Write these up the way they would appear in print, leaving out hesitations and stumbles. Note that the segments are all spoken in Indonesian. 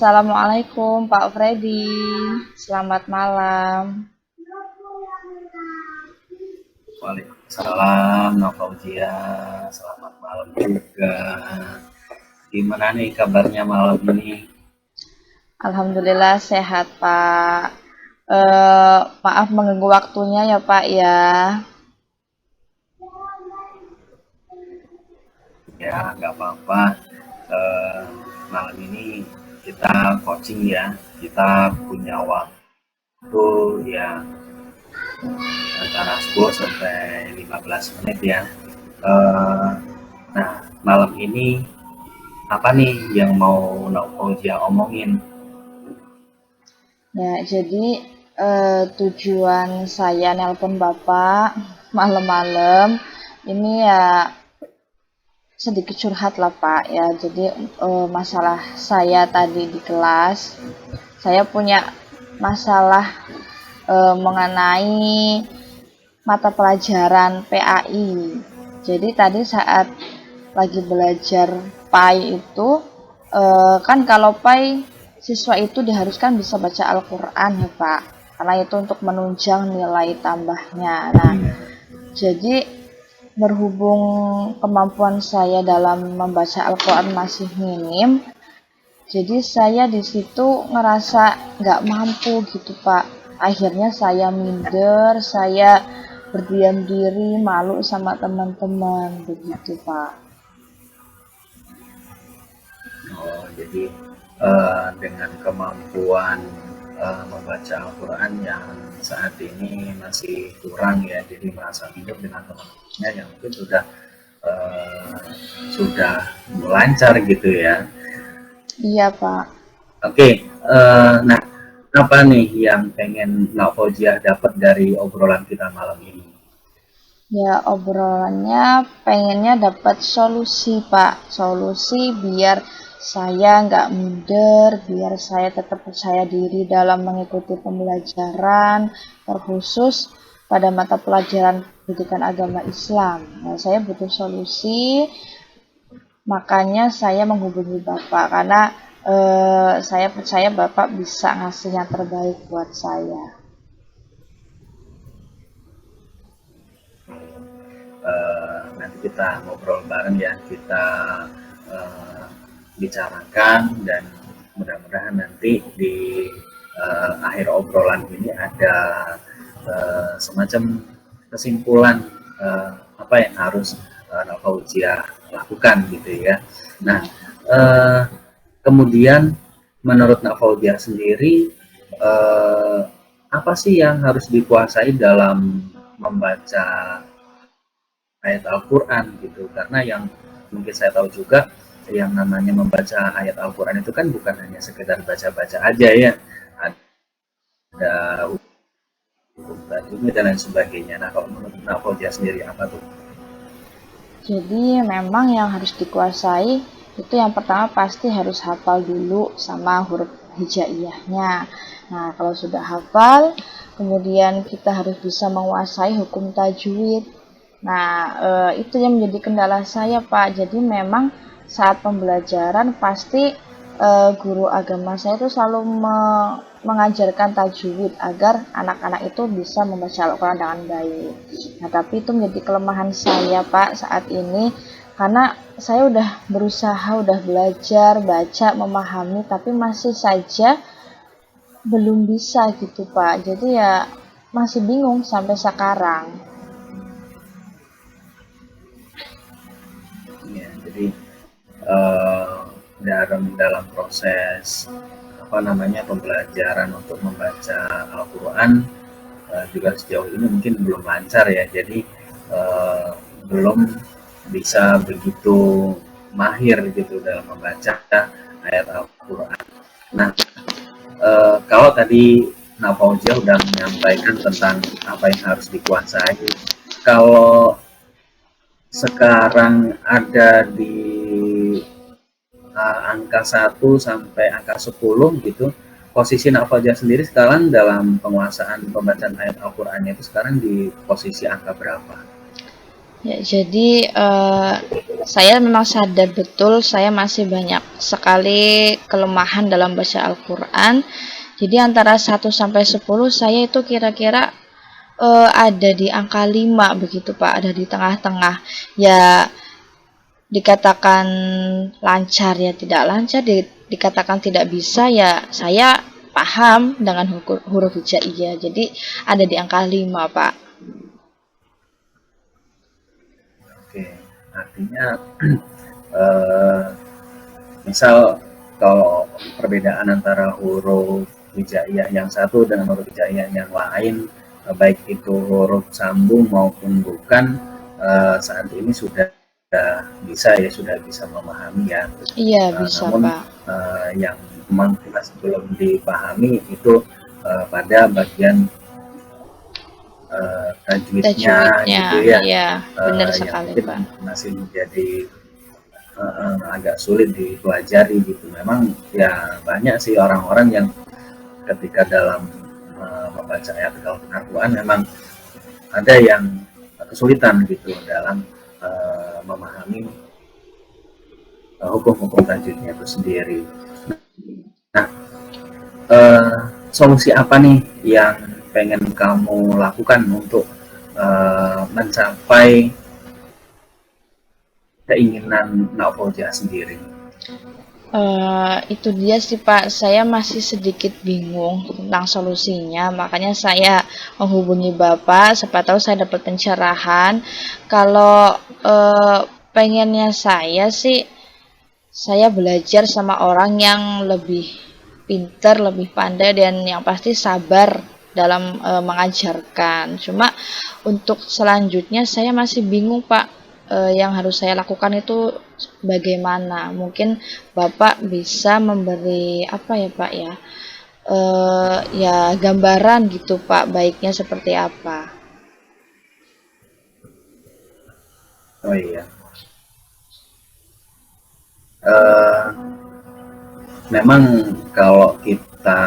Assalamualaikum Pak Freddy, selamat malam. Waalaikumsalam, Nafauzia. Selamat malam juga. Gimana nih kabarnya malam ini? Alhamdulillah sehat Pak. Maaf mengganggu waktunya ya Pak ya. Ya, nggak apa-apa. Eh, Malam ini kita coaching ya. Kita punya waktu ya antara 10 sampai 15 menit ya. Eh, nah, malam ini apa nih yang mau Nafauzia omongin? Ya, jadi tujuan saya nelpon Bapak malam-malam ini ya sedikit curhat lah Pak ya. Jadi masalah saya tadi di kelas, saya punya masalah mengenai mata pelajaran PAI. Jadi tadi saat lagi belajar PAI itu kan kalau PAI siswa itu diharuskan bisa baca Al-Quran ya Pak, karena itu untuk menunjang nilai tambahnya. Nah, jadi berhubung kemampuan saya dalam membaca Al-Quran masih minim, jadi saya di situ ngerasa nggak mampu gitu Pak. Akhirnya saya minder, saya berdiam diri, malu sama teman-teman begitu Pak. Oh, jadi dengan kemampuan membaca Al-Quran yang saat ini masih kurang ya, jadi merasa hidup dengan teman-temannya yang mungkin eh, sudah lancar gitu ya. Iya Pak. Oke, nah apa nih yang pengen Naufojia dapat dari obrolan kita malam ini? Ya obrolannya pengennya dapat solusi Pak. Solusi biar saya nggak minder, biar saya tetap percaya diri dalam mengikuti pembelajaran, terkhusus pada mata pelajaran pendidikan agama Islam. Nah, saya butuh solusi, makanya saya menghubungi Bapak karena saya percaya Bapak bisa ngasih yang terbaik buat saya. Nanti kita ngobrol bareng ya, kita uh, bicarakan dan mudah-mudahan nanti di akhir obrolan ini ada semacam kesimpulan apa yang harus Naufojia lakukan gitu ya. Nah, uh, kemudian menurut Naufojia sendiri apa sih yang harus dikuasai dalam membaca ayat Al-Quran gitu, karena yang mungkin saya tahu juga yang namanya membaca ayat Al-Quran itu kan bukan hanya sekedar baca-baca aja ya, ada hukum tajwid dan lain sebagainya. Nah, kalau menurut Nafoja sendiri apa tuh? Jadi memang yang harus dikuasai itu yang pertama pasti harus hafal dulu sama huruf hijaiyahnya. Nah, kalau sudah hafal, kemudian kita harus bisa menguasai hukum tajwid. Nah, itu yang menjadi kendala saya, Pak. Jadi memang saat pembelajaran pasti guru agama saya itu selalu mengajarkan tajwid agar anak-anak itu bisa membaca Al-Quran dengan baik. Nah, tapi itu menjadi kelemahan saya, Pak, saat ini karena saya udah berusaha, udah belajar, baca, memahami, tapi masih saja belum bisa gitu, Pak. Jadi ya masih bingung sampai sekarang. Ya, jadi eh, dalam proses apa namanya pembelajaran untuk membaca Al-Quran juga sejauh ini mungkin belum lancar ya, jadi belum bisa begitu mahir gitu dalam membaca ayat Al-Quran. Nah, kalau tadi Nafauzia udah menyampaikan tentang apa yang harus dikuasai, kalau sekarang ada di angka 1 sampai angka 10 gitu, posisi Nafauzia sendiri sekarang dalam penguasaan pembacaan ayat Al-Qurannya itu sekarang di posisi angka berapa? Ya, jadi saya memang sadar betul saya masih banyak sekali kelemahan dalam baca Al-Quran. Jadi antara 1 sampai 10 saya itu kira-kira ada di angka 5 begitu Pak, ada di tengah-tengah. Ya dikatakan lancar ya tidak lancar, dikatakan tidak bisa ya saya paham dengan huruf hijaiyah. Jadi ada di angka 5 Pak. Oke, artinya eh, misal kalau perbedaan antara huruf hijaiyah yang satu dengan huruf hijaiyah yang lain, baik itu huruf sambung maupun bukan, saat ini sudah sudah bisa memahami ya. Iya bisa Namun Pak. yang memang masih belum dipahami itu pada bagian tajwidnya Tajwidnya, gitu ya, iya benar yang sekali mungkin Pak. masih menjadi agak sulit dipelajari gitu. Memang ya banyak sih orang-orang yang ketika dalam membaca ayat Al-Quran memang ada yang kesulitan gitu dalam memahami hukum-hukum tajwidnya itu sendiri. Nah, solusi apa nih yang pengen kamu lakukan untuk mencapai keinginan Nak Fauzia sendiri? Itu dia sih Pak, saya masih sedikit bingung tentang solusinya, makanya saya menghubungi Bapak, siapa tahu saya dapat pencerahan. Kalau pengennya saya sih, saya belajar sama orang yang lebih pintar, lebih pandai, dan yang pasti sabar dalam mengajarkan. Cuma untuk selanjutnya saya masih bingung Pak, yang harus saya lakukan itu bagaimana. Mungkin Bapak bisa memberi apa ya Pak ya, ya gambaran gitu Pak, baiknya seperti apa. Oh iya, uh, memang kalau kita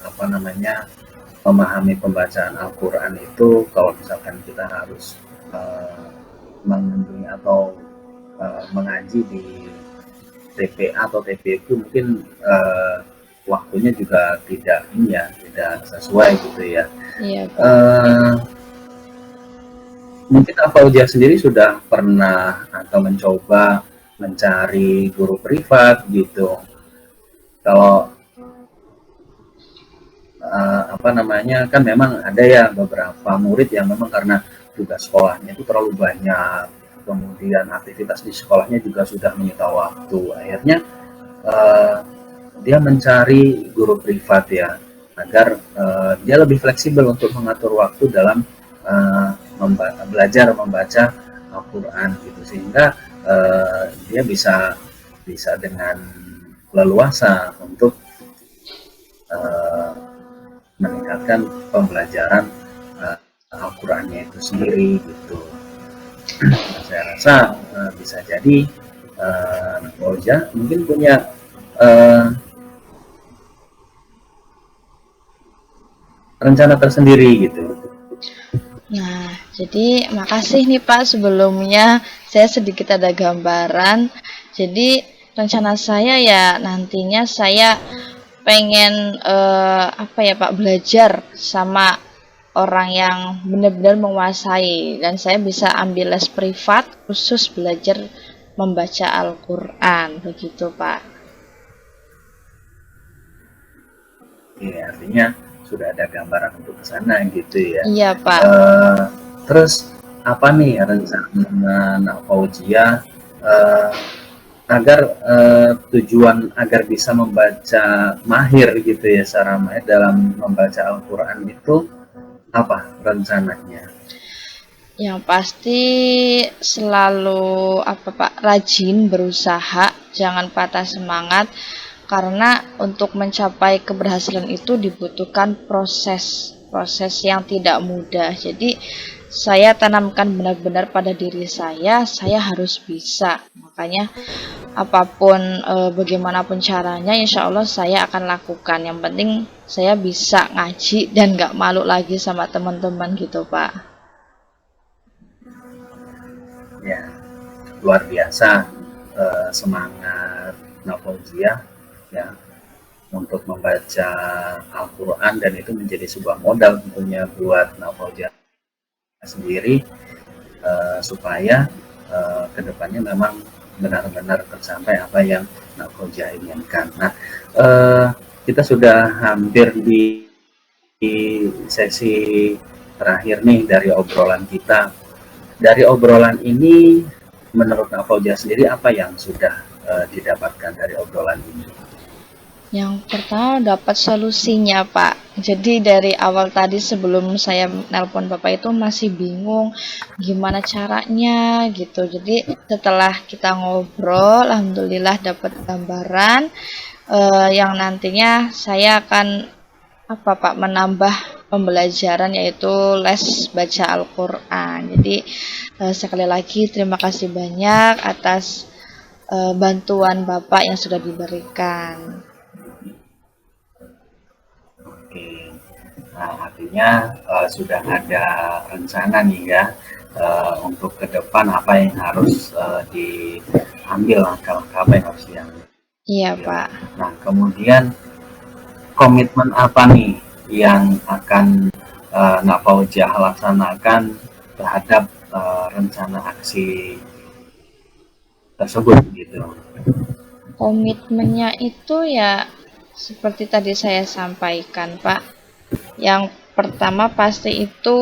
apa namanya memahami pembacaan Al-Quran itu, kalau misalkan kita harus mengunjungi atau mengaji di TPA atau TPQ, mungkin waktunya juga tidak ini ya, tidak sesuai gitu ya. Iya Pak. Mungkin Fauzia sendiri sudah pernah atau mencoba mencari guru privat gitu. Kalau apa namanya, kan memang ada ya beberapa murid yang memang karena tugas sekolahnya itu terlalu banyak, kemudian aktivitas di sekolahnya juga sudah menyita waktu, akhirnya dia mencari guru privat ya, agar dia lebih fleksibel untuk mengatur waktu dalam belajar membaca Al-Quran gitu, sehingga dia bisa dengan leluasa untuk meningkatkan pembelajaran Al-Qurannya itu sendiri gitu. Nah, saya rasa bisa jadi Fauzia mungkin punya rencana tersendiri gitu. Nah, jadi makasih nih Pak, sebelumnya saya sedikit ada gambaran. Jadi rencana saya ya nantinya saya pengen apa ya Pak, belajar sama orang yang benar-benar menguasai, dan saya bisa ambil les privat khusus belajar membaca Al-Quran begitu Pak. Oke, artinya sudah ada gambaran untuk ke sana gitu ya. Iya Pak. Terus apa nih rencana Nak Fauzia agar tujuan agar bisa membaca mahir gitu ya, secara mahir dalam membaca Al-Quran itu apa rencananya? Yang pasti selalu apa Pak, rajin berusaha, jangan patah semangat, karena untuk mencapai keberhasilan itu dibutuhkan proses yang tidak mudah. Jadi saya tanamkan benar-benar pada diri saya harus bisa. Makanya apapun bagaimanapun caranya, insya Allah saya akan lakukan. Yang penting saya bisa ngaji dan gak malu lagi sama teman-teman gitu Pak. luar biasa semangat Nafauzia ya untuk membaca Al-Quran, dan itu menjadi sebuah modal tentunya buat Nafauzia sendiri supaya kedepannya memang benar-benar tercapai apa yang Nafauzia inginkan. Nah, kita sudah hampir di sesi terakhir nih dari obrolan kita. Dari obrolan ini, menurut Nafauzia sendiri apa yang sudah didapatkan dari obrolan ini? Yang pertama dapat solusinya, Pak. Jadi dari awal tadi sebelum saya nelpon Bapak itu masih bingung gimana caranya gitu. Jadi setelah kita ngobrol, alhamdulillah dapat gambaran yang nantinya saya akan Pak menambah pembelajaran yaitu les baca Al-Qur'an. Jadi sekali lagi terima kasih banyak atas bantuan Bapak yang sudah diberikan. Oke, nah artinya sudah ada rencana nih ya untuk ke depan apa yang harus diambil, langkah-langkah apa yang harus diambil. Iya, Pak. Nah, kemudian komitmen apa nih yang akan Nafauzia laksanakan terhadap rencana aksi tersebut gitu? Komitmennya itu ya seperti tadi saya sampaikan, Pak. Yang pertama pasti itu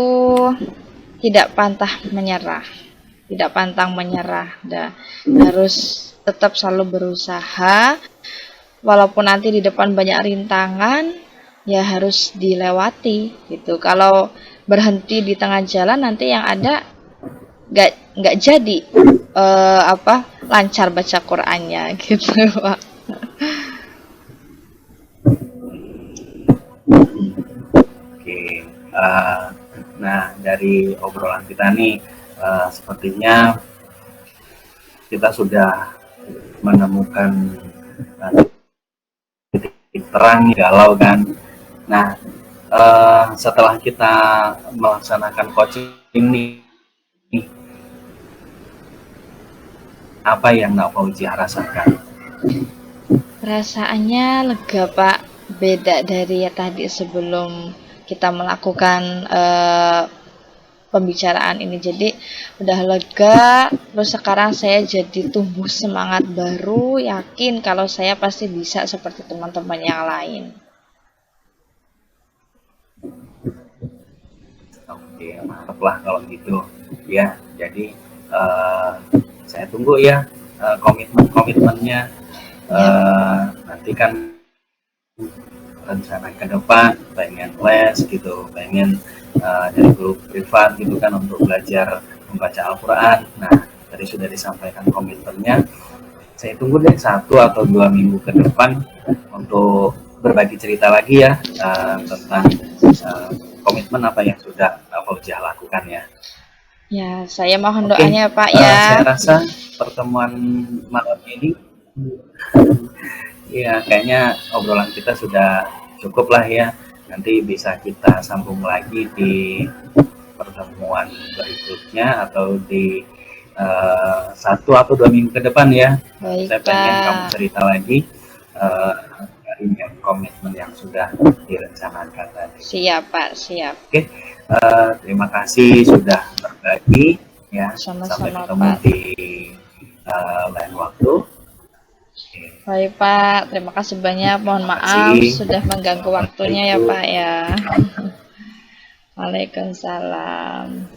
tidak pantang menyerah. Tidak pantang menyerah. Harus tetap selalu berusaha. Walaupun nanti di depan banyak rintangan, ya harus dilewati gitu. Kalau berhenti di tengah jalan nanti yang ada nggak jadi lancar baca Qur'annya gitu, Pak. Oke, nah dari obrolan kita nih sepertinya kita sudah menemukan titik terang galau kan. Nah, setelah kita melaksanakan coaching ini, apa yang Nafauzia rasakan? Perasaannya lega, Pak. Beda dari ya tadi sebelum kita melakukan pembicaraan ini. Jadi udah lega, terus sekarang saya jadi tumbuh semangat baru, yakin kalau saya pasti bisa seperti teman-teman yang lain. Oke, mantap lah kalau gitu ya. Jadi saya tunggu ya komitmennya. Nanti kan rencana ke depan pengen les gitu, pengen dari grup privat gitu kan untuk belajar membaca Al-Quran. Nah, tadi sudah disampaikan komitmennya. Saya tunggu deh 1 atau 2 minggu ke depan untuk berbagi cerita lagi ya tentang komitmen apa yang sudah Nafauzia lakukan ya. Ya, saya mohon doanya Pak ya. Saya rasa pertemuan malam ini ya kayaknya obrolan kita sudah cukup lah ya. Nanti bisa kita sambung lagi di pertemuan berikutnya atau di 1 atau 2 minggu ke depan ya. Baik, saya pengen kamu cerita lagi dari komitmen yang sudah direncanakan tadi. Siap Pak, siap. Oke, terima kasih sudah berbagi ya. Sampai ketemu Pak di lain waktu. Baik Pak, terima kasih banyak. Mohon maaf sudah mengganggu waktunya ya Pak ya. Waalaikumsalam.